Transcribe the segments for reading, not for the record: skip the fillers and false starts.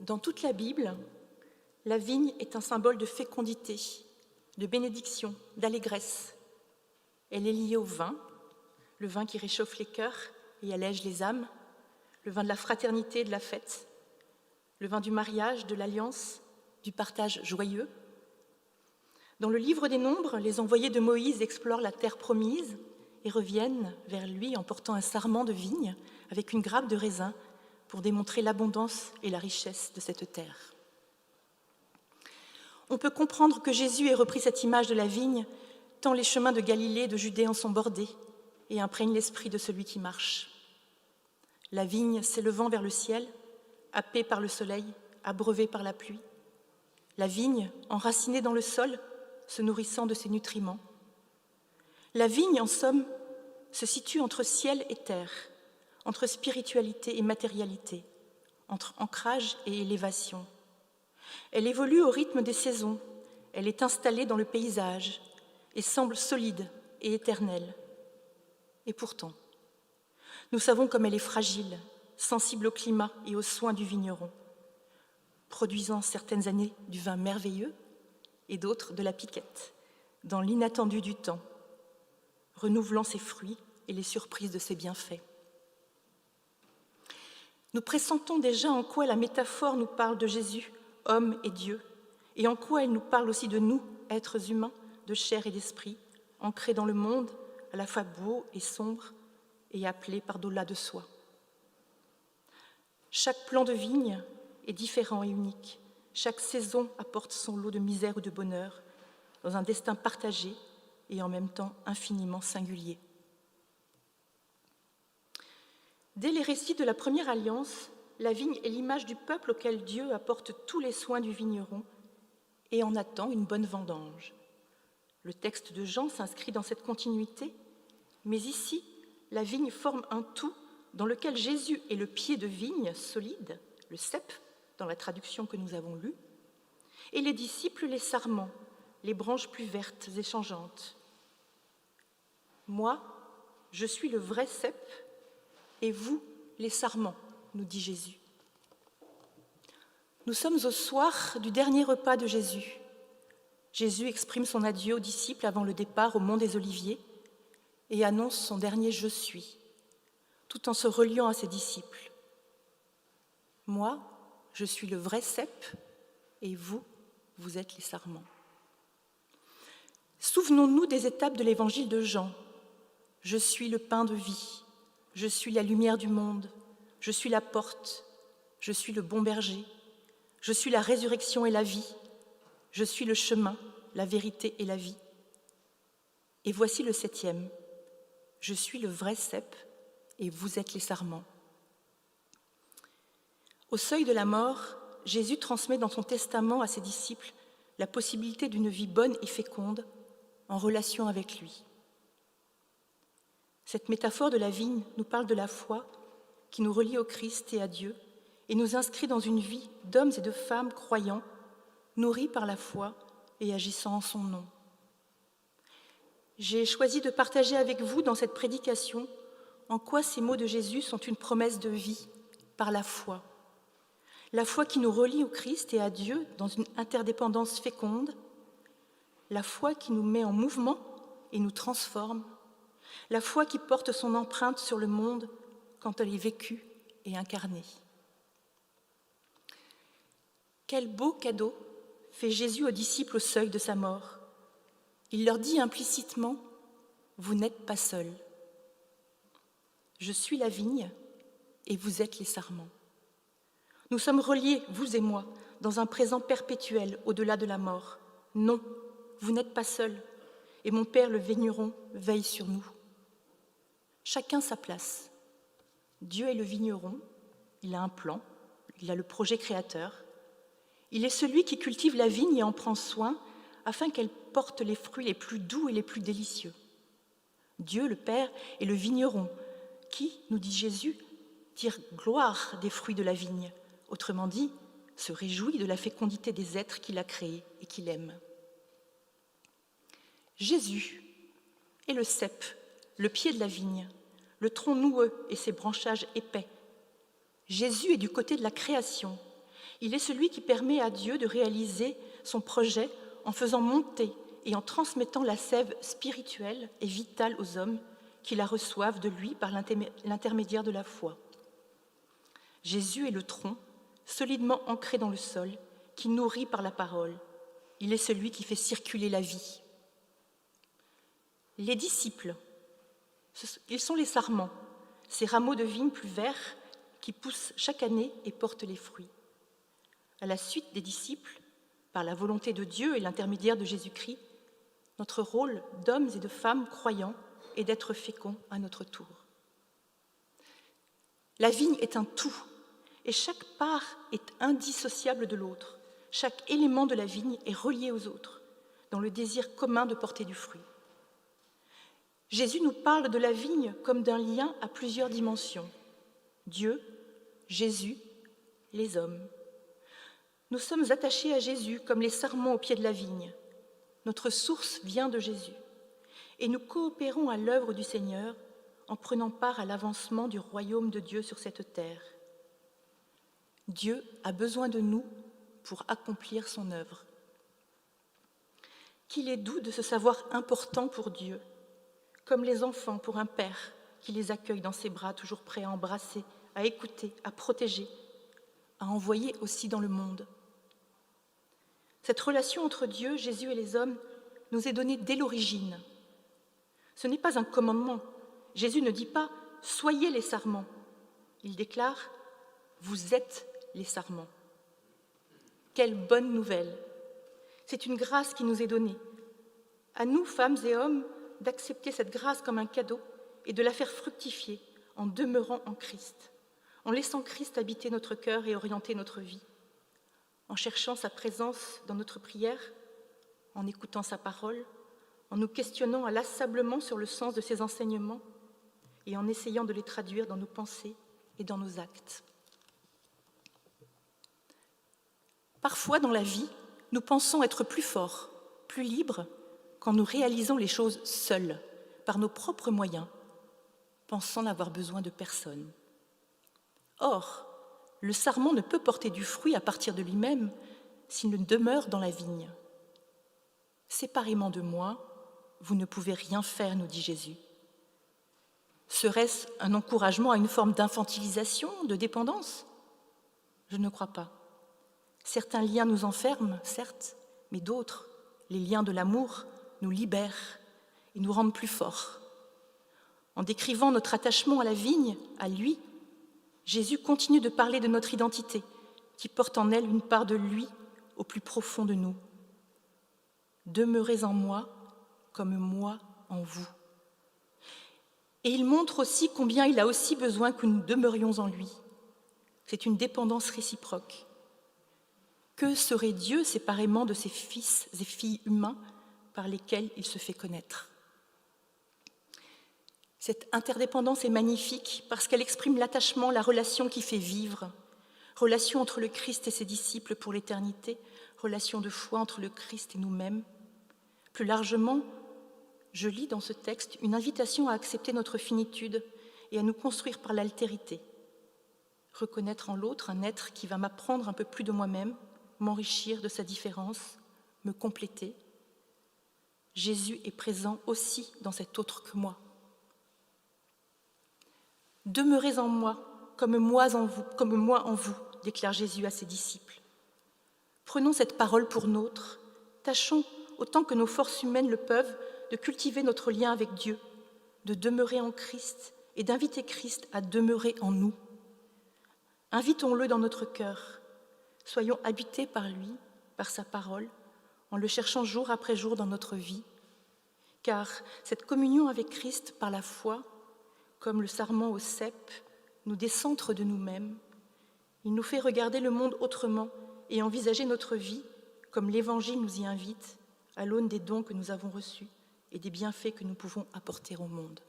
Dans toute la Bible, la vigne est un symbole de fécondité, de bénédiction, d'allégresse. Elle est liée au vin, le vin qui réchauffe les cœurs et allège les âmes, le vin de la fraternité et de la fête, le vin du mariage, de l'alliance, du partage joyeux. Dans le livre des Nombres, les envoyés de Moïse explorent la terre promise et reviennent vers lui en portant un sarment de vigne avec une grappe de raisin pour démontrer l'abondance et la richesse de cette terre. On peut comprendre que Jésus ait repris cette image de la vigne tant les chemins de Galilée et de Judée en sont bordés et imprègnent l'esprit de celui qui marche. La vigne s'élevant vers le ciel, happée par le soleil, abreuvée par la pluie. La vigne enracinée dans le sol, se nourrissant de ses nutriments. La vigne, en somme, se situe entre ciel et terre, entre spiritualité et matérialité, entre ancrage et élévation. Elle évolue au rythme des saisons, elle est installée dans le paysage et semble solide et éternelle. Et pourtant, nous savons comme elle est fragile, sensible au climat et aux soins du vigneron, produisant certaines années du vin merveilleux et d'autres de la piquette, dans l'inattendu du temps, renouvelant ses fruits et les surprises de ses bienfaits. Nous pressentons déjà en quoi la métaphore nous parle de Jésus, homme et Dieu, et en quoi elle nous parle aussi de nous, êtres humains, de chair et d'esprit, ancrés dans le monde, à la fois beau et sombre, et appelés par-delà de soi. Chaque plant de vigne est différent et unique. Chaque saison apporte son lot de misère ou de bonheur, dans un destin partagé et en même temps infiniment singulier. Dès les récits de la première alliance, la vigne est l'image du peuple auquel Dieu apporte tous les soins du vigneron et en attend une bonne vendange. Le texte de Jean s'inscrit dans cette continuité, mais ici, la vigne forme un tout dans lequel Jésus est le pied de vigne solide, le cep, dans la traduction que nous avons lue, et les disciples les sarments, les branches plus vertes et changeantes. Moi, je suis le vrai cep, et vous, les sarments, nous dit Jésus. Nous sommes au soir du dernier repas de Jésus. Jésus exprime son adieu aux disciples avant le départ au mont des Oliviers et annonce son dernier « Je suis », tout en se reliant à ses disciples. Moi, je suis le vrai cep, et vous, vous êtes les sarments. Souvenons-nous des étapes de l'évangile de Jean. Je suis le pain de vie, je suis la lumière du monde, je suis la porte, je suis le bon berger, je suis la résurrection et la vie, je suis le chemin, la vérité et la vie. Et voici le 7e. Je suis le vrai cep et vous êtes les sarments. Au seuil de la mort, Jésus transmet dans son testament à ses disciples la possibilité d'une vie bonne et féconde en relation avec lui. Cette métaphore de la vigne nous parle de la foi qui nous relie au Christ et à Dieu et nous inscrit dans une vie d'hommes et de femmes croyants, nourris par la foi et agissant en son nom. J'ai choisi de partager avec vous dans cette prédication en quoi ces mots de Jésus sont une promesse de vie par la foi. La foi qui nous relie au Christ et à Dieu dans une interdépendance féconde, la foi qui nous met en mouvement et nous transforme, la foi qui porte son empreinte sur le monde quand elle est vécue et incarnée. Quel beau cadeau fait Jésus aux disciples au seuil de sa mort. Il leur dit implicitement « Vous n'êtes pas seuls. Je suis la vigne et vous êtes les sarments. Nous sommes reliés, vous et moi, dans un présent perpétuel au-delà de la mort. Non, vous n'êtes pas seuls et mon Père le vigneron veille sur nous. Chacun sa place. Dieu est le vigneron, il a un plan, il a le projet créateur. Il est celui qui cultive la vigne et en prend soin afin qu'elle porte les fruits les plus doux et les plus délicieux. Dieu, le Père, est le vigneron qui, nous dit Jésus, tire gloire des fruits de la vigne, autrement dit, se réjouit de la fécondité des êtres qu'il a créés et qu'il aime. Jésus est le cep, le pied de la vigne, le tronc noueux et ses branchages épais. Jésus est du côté de la création. Il est celui qui permet à Dieu de réaliser son projet en faisant monter et en transmettant la sève spirituelle et vitale aux hommes qui la reçoivent de lui par l'intermédiaire de la foi. Jésus est le tronc, solidement ancré dans le sol, qui nourrit par la parole. Il est celui qui fait circuler la vie. Les disciples, ils sont les sarments, ces rameaux de vigne plus verts qui poussent chaque année et portent les fruits. À la suite des disciples, par la volonté de Dieu et l'intermédiaire de Jésus-Christ, notre rôle d'hommes et de femmes croyants est d'être féconds à notre tour. La vigne est un tout, et chaque part est indissociable de l'autre. Chaque élément de la vigne est relié aux autres, dans le désir commun de porter du fruit. Jésus nous parle de la vigne comme d'un lien à plusieurs dimensions. Dieu, Jésus, les hommes. Nous sommes attachés à Jésus comme les sarments au pied de la vigne. Notre source vient de Jésus. Et nous coopérons à l'œuvre du Seigneur en prenant part à l'avancement du royaume de Dieu sur cette terre. Dieu a besoin de nous pour accomplir son œuvre. Qu'il est doux de se savoir important pour Dieu, comme les enfants pour un père qui les accueille dans ses bras, toujours prêt à embrasser, à écouter, à protéger, à envoyer aussi dans le monde. Cette relation entre Dieu, Jésus et les hommes nous est donnée dès l'origine. Ce n'est pas un commandement. Jésus ne dit pas « soyez les sarments ». Il déclare « vous êtes les sarments ». Quelle bonne nouvelle! C'est une grâce qui nous est donnée. À nous, femmes et hommes, d'accepter cette grâce comme un cadeau et de la faire fructifier en demeurant en Christ, en laissant Christ habiter notre cœur et orienter notre vie, en cherchant sa présence dans notre prière, en écoutant sa parole, en nous questionnant inlassablement sur le sens de ses enseignements et en essayant de les traduire dans nos pensées et dans nos actes. Parfois, dans la vie, nous pensons être plus forts, plus libres, quand nous réalisons les choses seuls, par nos propres moyens, pensant n'avoir besoin de personne. Or, le sarment ne peut porter du fruit à partir de lui-même s'il ne demeure dans la vigne. Séparément de moi, vous ne pouvez rien faire, nous dit Jésus. Serait-ce un encouragement à une forme d'infantilisation, de dépendance? Je ne crois pas. Certains liens nous enferment, certes, mais d'autres, les liens de l'amour, nous libèrent et nous rendent plus forts. En décrivant notre attachement à la vigne, à lui, Jésus continue de parler de notre identité, qui porte en elle une part de lui au plus profond de nous. Demeurez en moi comme moi en vous. Et il montre aussi combien il a aussi besoin que nous demeurions en lui. C'est une dépendance réciproque. Que serait Dieu séparément de ses fils et filles humains par lesquels il se fait connaître? Cette interdépendance est magnifique parce qu'elle exprime l'attachement, la relation qui fait vivre, relation entre le Christ et ses disciples pour l'éternité, relation de foi entre le Christ et nous-mêmes. Plus largement, je lis dans ce texte une invitation à accepter notre finitude et à nous construire par l'altérité. Reconnaître en l'autre un être qui va m'apprendre un peu plus de moi-même, m'enrichir de sa différence, me compléter. Jésus est présent aussi dans cet autre que moi. Demeurez en moi, comme moi en vous, déclare Jésus à ses disciples. Prenons cette parole pour nôtre, tâchons, autant que nos forces humaines le peuvent, de cultiver notre lien avec Dieu, de demeurer en Christ et d'inviter Christ à demeurer en nous. Invitons-le dans notre cœur. Soyons habités par lui, par sa parole, en le cherchant jour après jour dans notre vie, car cette communion avec Christ par la foi, comme le sarment au cep, nous décentre de nous-mêmes. Il nous fait regarder le monde autrement et envisager notre vie comme l'Évangile nous y invite, à l'aune des dons que nous avons reçus et des bienfaits que nous pouvons apporter au monde.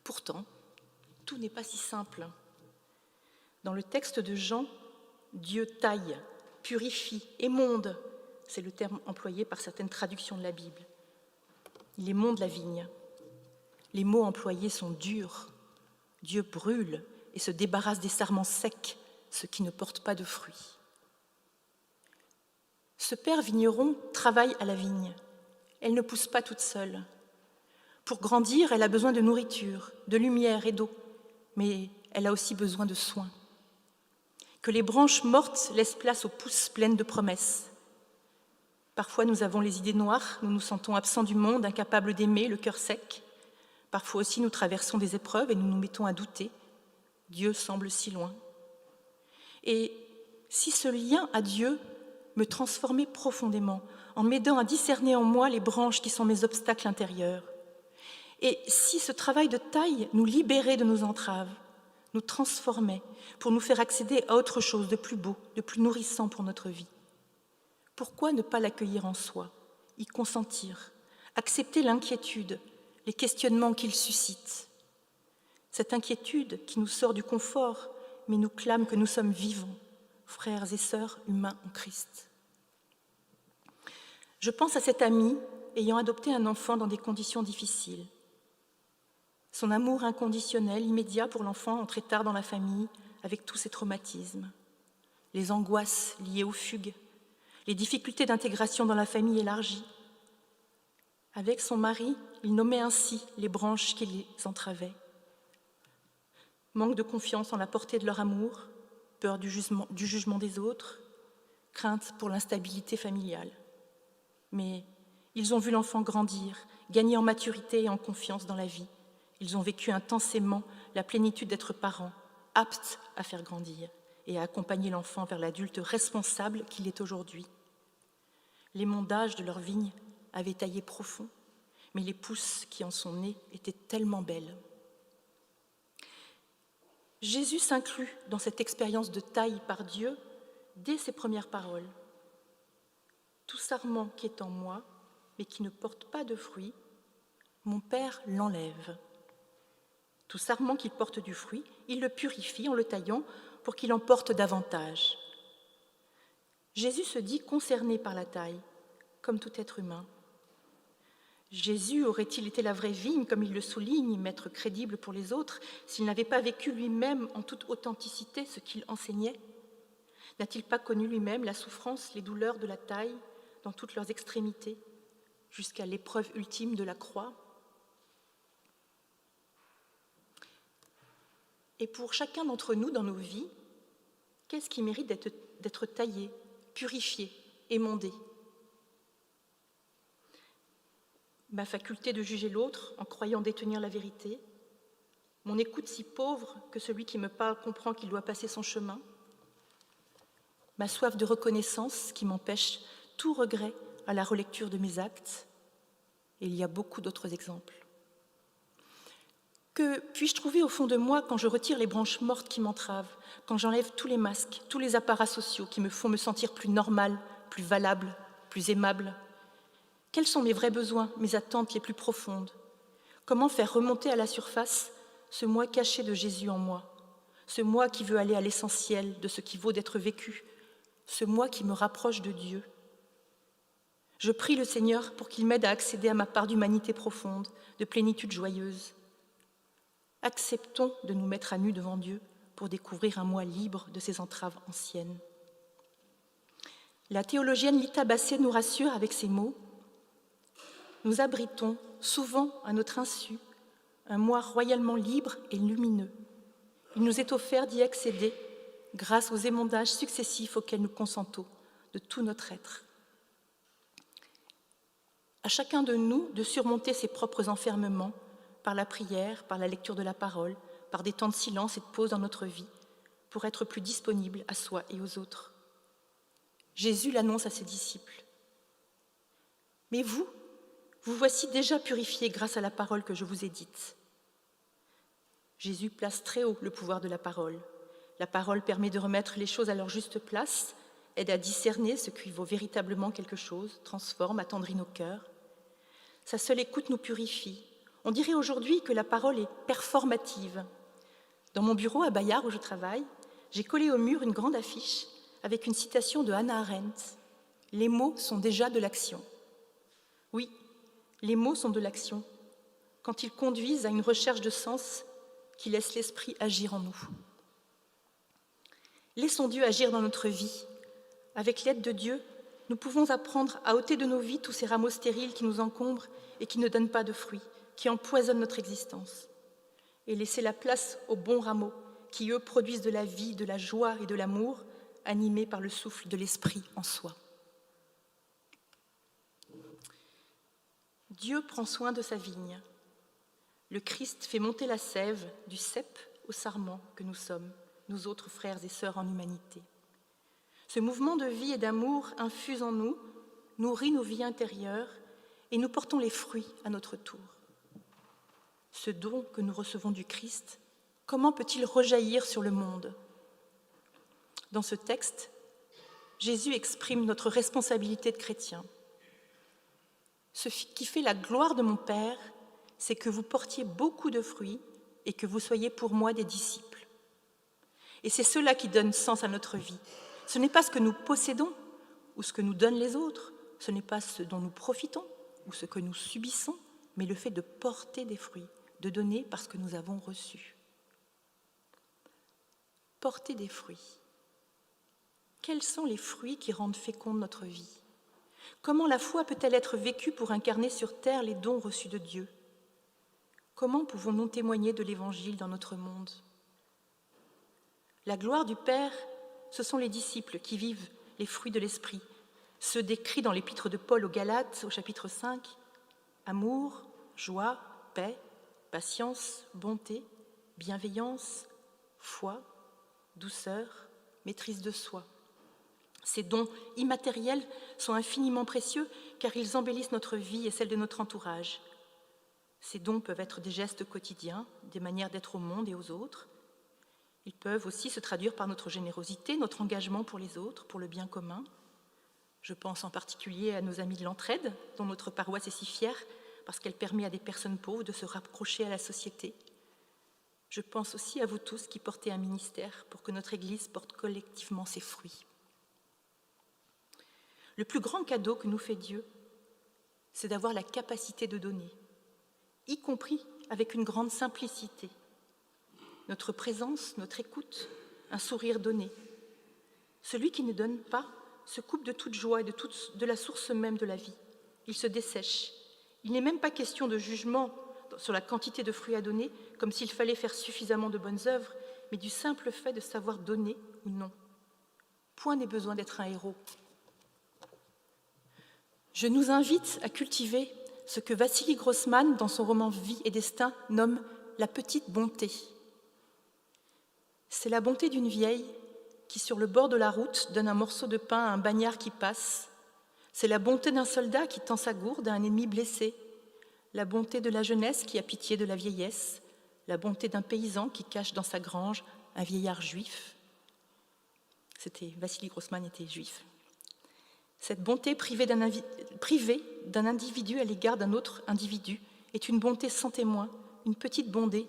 Pourtant, tout n'est pas si simple. Dans le texte de Jean, Dieu taille, purifie, émonde, c'est le terme employé par certaines traductions de la Bible. Il émonde la vigne. Les mots employés sont durs. Dieu brûle et se débarrasse des sarments secs ce qui ne porte pas de fruits. Ce père vigneron travaille à la vigne. Elle ne pousse pas toute seule. Pour grandir, elle a besoin de nourriture, de lumière et d'eau, mais elle a aussi besoin de soins. Que les branches mortes laissent place aux pousses pleines de promesses. Parfois, nous avons les idées noires, nous nous sentons absents du monde, incapables d'aimer, le cœur sec. Parfois aussi, nous traversons des épreuves et nous nous mettons à douter. Dieu semble si loin. Et si ce lien à Dieu me transformait profondément, en m'aidant à discerner en moi les branches qui sont mes obstacles intérieurs, et si ce travail de taille nous libérait de nos entraves, nous transformait pour nous faire accéder à autre chose de plus beau, de plus nourrissant pour notre vie. Pourquoi ne pas l'accueillir en soi, y consentir, accepter l'inquiétude, les questionnements qu'il suscite? Cette inquiétude qui nous sort du confort, mais nous clame que nous sommes vivants, frères et sœurs humains en Christ. Je pense à cette amie ayant adopté un enfant dans des conditions difficiles. Son amour inconditionnel, immédiat pour l'enfant, entré tard dans la famille, avec tous ses traumatismes, les angoisses liées aux fugues, les difficultés d'intégration dans la famille élargie. Avec son mari, il nommait ainsi les branches qui les entravaient. Manque de confiance en la portée de leur amour, peur du jugement des autres, crainte pour l'instabilité familiale. Mais ils ont vu l'enfant grandir, gagner en maturité et en confiance dans la vie. Ils ont vécu intensément la plénitude d'être parents, aptes à faire grandir et à accompagner l'enfant vers l'adulte responsable qu'il est aujourd'hui. Les mondages de leurs vignes avaient taillé profond, mais les pousses qui en sont nées étaient tellement belles. Jésus s'inclut dans cette expérience de taille par Dieu dès ses premières paroles. Tout sarment qui est en moi, mais qui ne porte pas de fruits, mon Père l'enlève. Tout sarment qu'il porte du fruit, il le purifie en le taillant pour qu'il en porte davantage. Jésus se dit concerné par la taille, comme tout être humain. Jésus aurait-il été la vraie vigne, comme il le souligne, maître crédible pour les autres, s'il n'avait pas vécu lui-même en toute authenticité ce qu'il enseignait? N'a-t-il pas connu lui-même la souffrance, les douleurs de la taille, dans toutes leurs extrémités, jusqu'à l'épreuve ultime de la croix? Et pour chacun d'entre nous dans nos vies, qu'est-ce qui mérite d'être taillé, purifié, émondé? Ma faculté de juger l'autre en croyant détenir la vérité, mon écoute si pauvre que celui qui me parle comprend qu'il doit passer son chemin, ma soif de reconnaissance qui m'empêche tout regret à la relecture de mes actes, et il y a beaucoup d'autres exemples. Que puis-je trouver au fond de moi quand je retire les branches mortes qui m'entravent, quand j'enlève tous les masques, tous les apparats sociaux qui me font me sentir plus normale, plus valable, plus aimable? Quels sont mes vrais besoins, mes attentes les plus profondes? Comment faire remonter à la surface ce moi caché de Jésus en moi, ce moi qui veut aller à l'essentiel de ce qui vaut d'être vécu, ce moi qui me rapproche de Dieu? Je prie le Seigneur pour qu'il m'aide à accéder à ma part d'humanité profonde, de plénitude joyeuse. Acceptons de nous mettre à nu devant Dieu pour découvrir un moi libre de ses entraves anciennes. La théologienne Lita Bassé nous rassure avec ces mots. Nous abritons, souvent à notre insu, un moi royalement libre et lumineux. Il nous est offert d'y accéder grâce aux émondages successifs auxquels nous consentons de tout notre être. À chacun de nous de surmonter ses propres enfermements par la prière, par la lecture de la parole, par des temps de silence et de pause dans notre vie, pour être plus disponible à soi et aux autres. Jésus l'annonce à ses disciples. Mais vous voici déjà purifiés grâce à la parole que je vous ai dite. Jésus place très haut le pouvoir de la parole. La parole permet de remettre les choses à leur juste place, aide à discerner ce qui vaut véritablement quelque chose, transforme, attendrit nos cœurs. Sa seule écoute nous purifie. On dirait aujourd'hui que la parole est performative. Dans mon bureau à Bayard où je travaille, j'ai collé au mur une grande affiche avec une citation de Hannah Arendt. « Les mots sont déjà de l'action. » Oui, les mots sont de l'action, quand ils conduisent à une recherche de sens qui laisse l'esprit agir en nous. Laissons Dieu agir dans notre vie. Avec l'aide de Dieu, nous pouvons apprendre à ôter de nos vies tous ces rameaux stériles qui nous encombrent et qui ne donnent pas de fruits, qui empoisonnent notre existence, et laisser la place aux bons rameaux qui, eux, produisent de la vie, de la joie et de l'amour, animés par le souffle de l'Esprit en soi. Dieu prend soin de sa vigne. Le Christ fait monter la sève du cep au sarment que nous sommes, nous autres frères et sœurs en humanité. Ce mouvement de vie et d'amour infuse en nous, nourrit nos vies intérieures et nous portons les fruits à notre tour. Ce don que nous recevons du Christ, comment peut-il rejaillir sur le monde ? Dans ce texte, Jésus exprime notre responsabilité de chrétiens. Ce qui fait la gloire de mon Père, c'est que vous portiez beaucoup de fruits et que vous soyez pour moi des disciples. Et c'est cela qui donne sens à notre vie. Ce n'est pas ce que nous possédons ou ce que nous donnent les autres, ce n'est pas ce dont nous profitons ou ce que nous subissons, mais le fait de porter des fruits, de donner parce que nous avons reçu. Porter des fruits. Quels sont les fruits qui rendent féconde notre vie ? Comment la foi peut-elle être vécue pour incarner sur terre les dons reçus de Dieu ? Comment pouvons-nous témoigner de l'Évangile dans notre monde ? La gloire du Père, ce sont les disciples qui vivent les fruits de l'Esprit, ceux décrits dans l'épître de Paul aux Galates au chapitre 5, amour, joie, paix, patience, bonté, bienveillance, foi, douceur, maîtrise de soi. Ces dons immatériels sont infiniment précieux car ils embellissent notre vie et celle de notre entourage. Ces dons peuvent être des gestes quotidiens, des manières d'être au monde et aux autres. Ils peuvent aussi se traduire par notre générosité, notre engagement pour les autres, pour le bien commun. Je pense en particulier à nos amis de l'entraide, dont notre paroisse est si fière parce qu'elle permet à des personnes pauvres de se rapprocher à la société. Je pense aussi à vous tous qui portez un ministère pour que notre Église porte collectivement ses fruits. Le plus grand cadeau que nous fait Dieu, c'est d'avoir la capacité de donner, y compris avec une grande simplicité. Notre présence, notre écoute, un sourire donné. Celui qui ne donne pas se coupe de toute joie et de la source même de la vie. Il se dessèche. Il n'est même pas question de jugement sur la quantité de fruits à donner, comme s'il fallait faire suffisamment de bonnes œuvres, mais du simple fait de savoir donner ou non. Point n'est besoin d'être un héros. Je nous invite à cultiver ce que Vassili Grossman, dans son roman Vie et destin, nomme la petite bonté. C'est la bonté d'une vieille qui, sur le bord de la route, donne un morceau de pain à un bagnard qui passe. C'est la bonté d'un soldat qui tend sa gourde à un ennemi blessé. La bonté de la jeunesse qui a pitié de la vieillesse. La bonté d'un paysan qui cache dans sa grange un vieillard juif. Vassili Grossman était juif. Cette bonté privée d'un individu à l'égard d'un autre individu est une bonté sans témoin, une petite bonté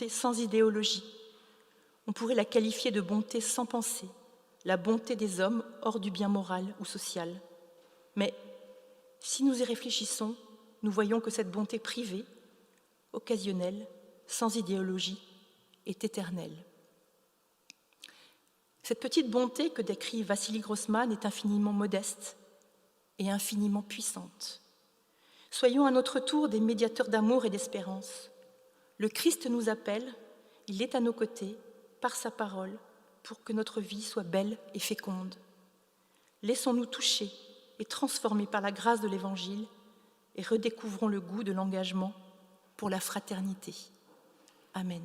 sans idéologie. On pourrait la qualifier de bonté sans pensée, la bonté des hommes hors du bien moral ou social. Mais si nous y réfléchissons, nous voyons que cette bonté privée, occasionnelle, sans idéologie, est éternelle. Cette petite bonté que décrit Vassili Grossman est infiniment modeste et infiniment puissante. Soyons à notre tour des médiateurs d'amour et d'espérance. Le Christ nous appelle, il est à nos côtés, par sa parole, pour que notre vie soit belle et féconde. Laissons-nous toucher et transformer par la grâce de l'Évangile et redécouvrons le goût de l'engagement pour la fraternité. Amen.